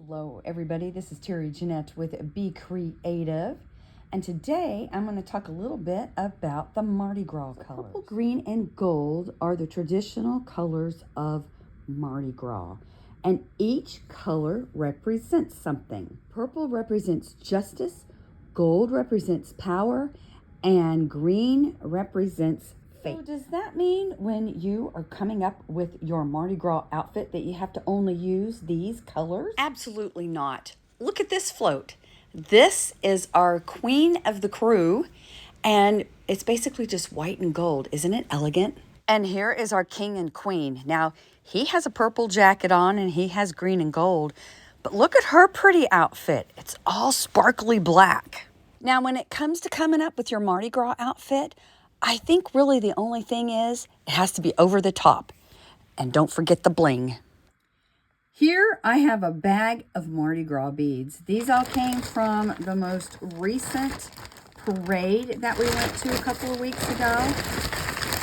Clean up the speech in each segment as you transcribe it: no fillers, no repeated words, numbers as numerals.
Hello everybody, this is Terry Jeanette with Be Creative, and today I'm going to talk a little bit about the Mardi Gras colors. Purple, green, and gold are the traditional colors of Mardi Gras, and each color represents something. Purple represents justice, gold represents power, and green represents fate. So does that mean when you are coming up with your Mardi Gras outfit that you have to only use these colors? Absolutely not. Look at this float. This is our Queen of the Krewe, and it's basically just white and gold. Isn't it elegant? And here is our King and Queen. Now, he has a purple jacket on and he has green and gold, but look at her pretty outfit. It's all sparkly black. Now, when it comes to coming up with your Mardi Gras outfit, I think really the only thing is it has to be over the top. And don't forget the bling. Here I have a bag of Mardi Gras beads. These all came from the most recent parade that we went to a couple of weeks ago.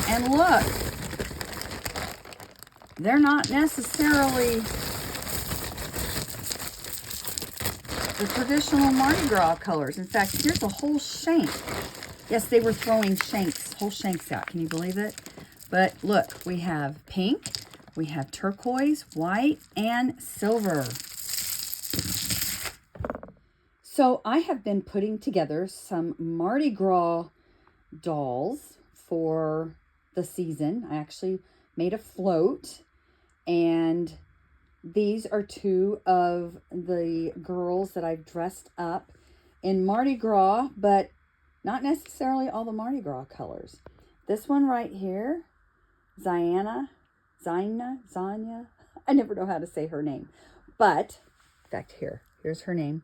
And look, they're not necessarily the traditional Mardi Gras colors. In fact, here's a whole shank. Yes, they were throwing shanks, whole shanks out. Can you believe it? But look, we have pink, we have turquoise, white, and silver. So I have been putting together some Mardi Gras dolls for the season. I actually made a float, and these are two of the girls that I've dressed up in Mardi Gras, but not necessarily all the Mardi Gras colors. This one right here, Zanya, I never know how to say her name. But, in fact, here's her name.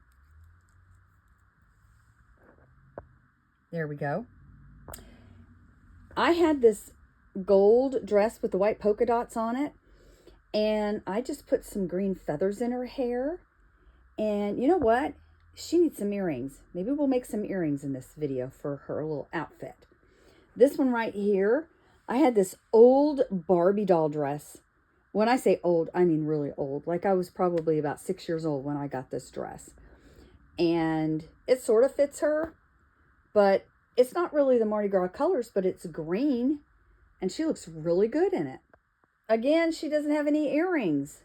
There we go. I had this gold dress with the white polka dots on it, and I just put some green feathers in her hair. And you know what? She needs some earrings. Maybe we'll make some earrings in this video for her little outfit. This one right here, I had this old Barbie doll dress. When I say old, I mean really old. Like I was probably about 6 years old when I got this dress. And it sort of fits her, but it's not really the Mardi Gras colors, but it's green, and she looks really good in it. Again, she doesn't have any earrings.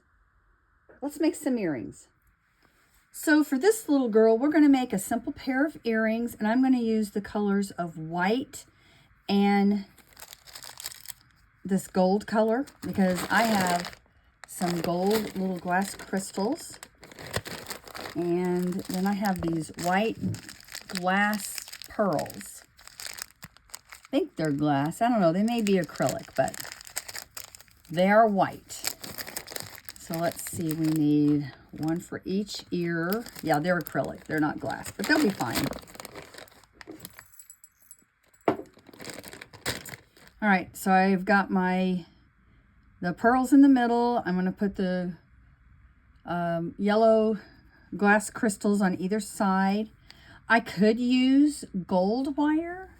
Let's make some earrings. So for this little girl, we're going to make a simple pair of earrings, and I'm going to use the colors of white and this gold color because I have some gold little glass crystals, and then I have these white glass pearls. I think they're glass. I don't know. They may be acrylic, but they are white. So let's see. We need one for each ear. Yeah, they're acrylic. They're not glass, but they'll be fine. All right, so I've got the pearls in the middle. I'm going to put the yellow glass crystals on either side. I could use gold wire,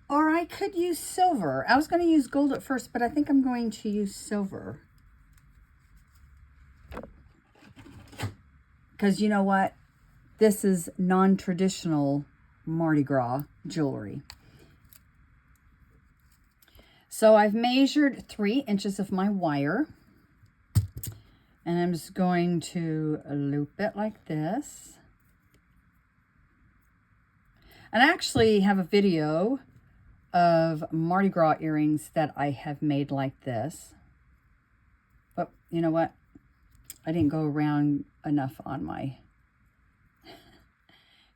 or I could use silver. I was going to use gold at first, but I think I'm going to use silver. Because you know what? This is non-traditional Mardi Gras jewelry. So I've measured 3 inches of my wire. And I'm just going to loop it like this. And I actually have a video of Mardi Gras earrings that I have made like this. But you know what? I didn't go around enough on my...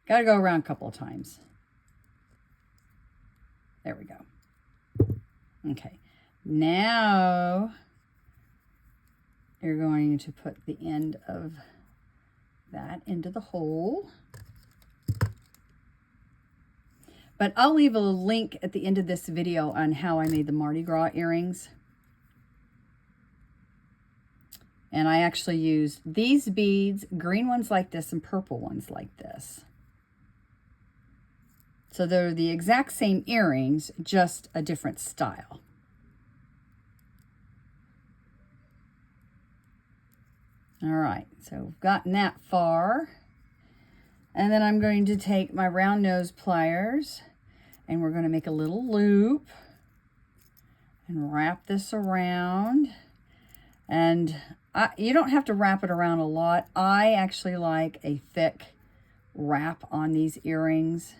Got to go around a couple of times. There we go. Okay. Now you're going to put the end of that into the hole. But I'll leave a link at the end of this video on how I made the Mardi Gras earrings. And I actually used these beads, green ones like this and purple ones like this. So they're the exact same earrings, just a different style. All right, so we've gotten that far. And then I'm going to take my round nose pliers and we're going to make a little loop and wrap this around. And you don't have to wrap it around a lot. I actually like a thick wrap on these earrings.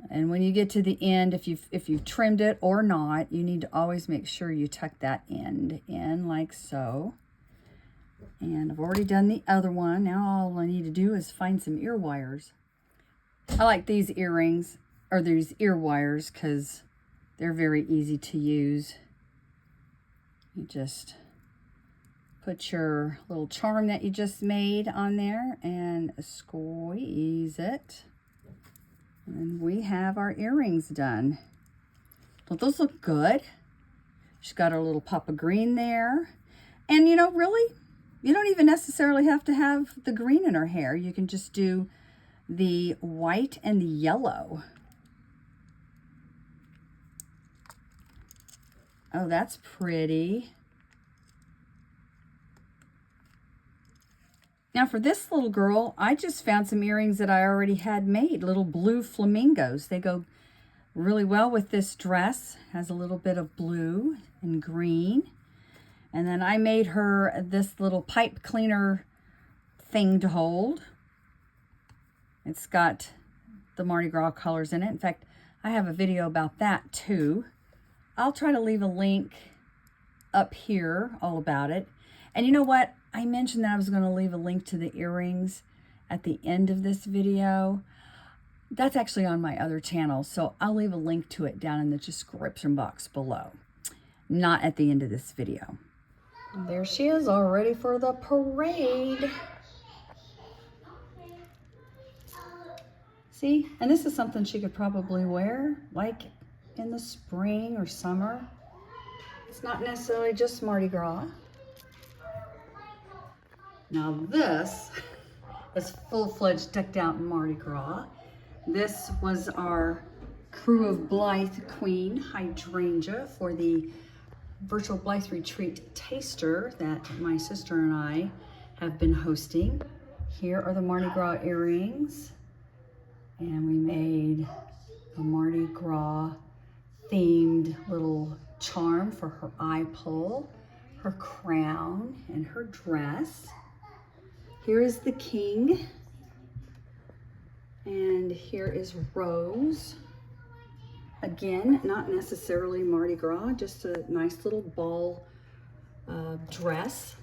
And when you get to the end, if you've trimmed it or not, you need to always make sure you tuck that end in like so. And I've already done the other one. Now all I need to do is find some ear wires. I like these earrings, or these ear wires, because they're very easy to use. You just put your little charm that you just made on there and squeeze it. And we have our earrings done. Don't those look good? She's got her little pop of green there. And you know, really, you don't even necessarily have to have the green in her hair. You can just do the white and the yellow. Oh, that's pretty. Now for this little girl, I just found some earrings that I already had made, little blue flamingos. They go really well with this dress. Has a little bit of blue and green. And then I made her this little pipe cleaner thing to hold. It's got the Mardi Gras colors in it. In fact, I have a video about that too. I'll try to leave a link up here all about it. And you know what? I mentioned that I was going to leave a link to the earrings at the end of this video. That's actually on my other channel, so I'll leave a link to it down in the description box below. Not at the end of this video. There she is, all ready for the parade. See, and this is something she could probably wear like in the spring or summer. It's not necessarily just Mardi Gras. Now this is full-fledged decked out in Mardi Gras. This was our Krewe of Blythe Queen hydrangea for the virtual Blythe retreat taster that my sister and I have been hosting. Here are the Mardi Gras earrings. And we made a Mardi Gras themed little charm for her eye pole, her crown, and her dress. Here is the king, and here is Rose. Again, not necessarily Mardi Gras, just a nice little ball dress.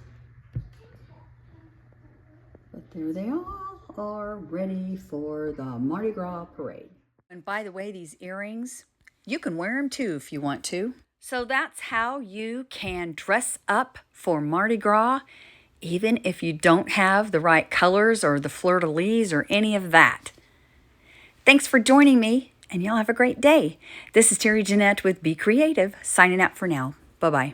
But there they all are, ready for the Mardi Gras parade. And by the way, these earrings, you can wear them too if you want to. So that's how you can dress up for Mardi Gras, even if you don't have the right colors or the Fleur de Lis or any of that. Thanks for joining me, and y'all have a great day. This is Terry Jeanette with Be Creative, signing out for now. Bye-bye.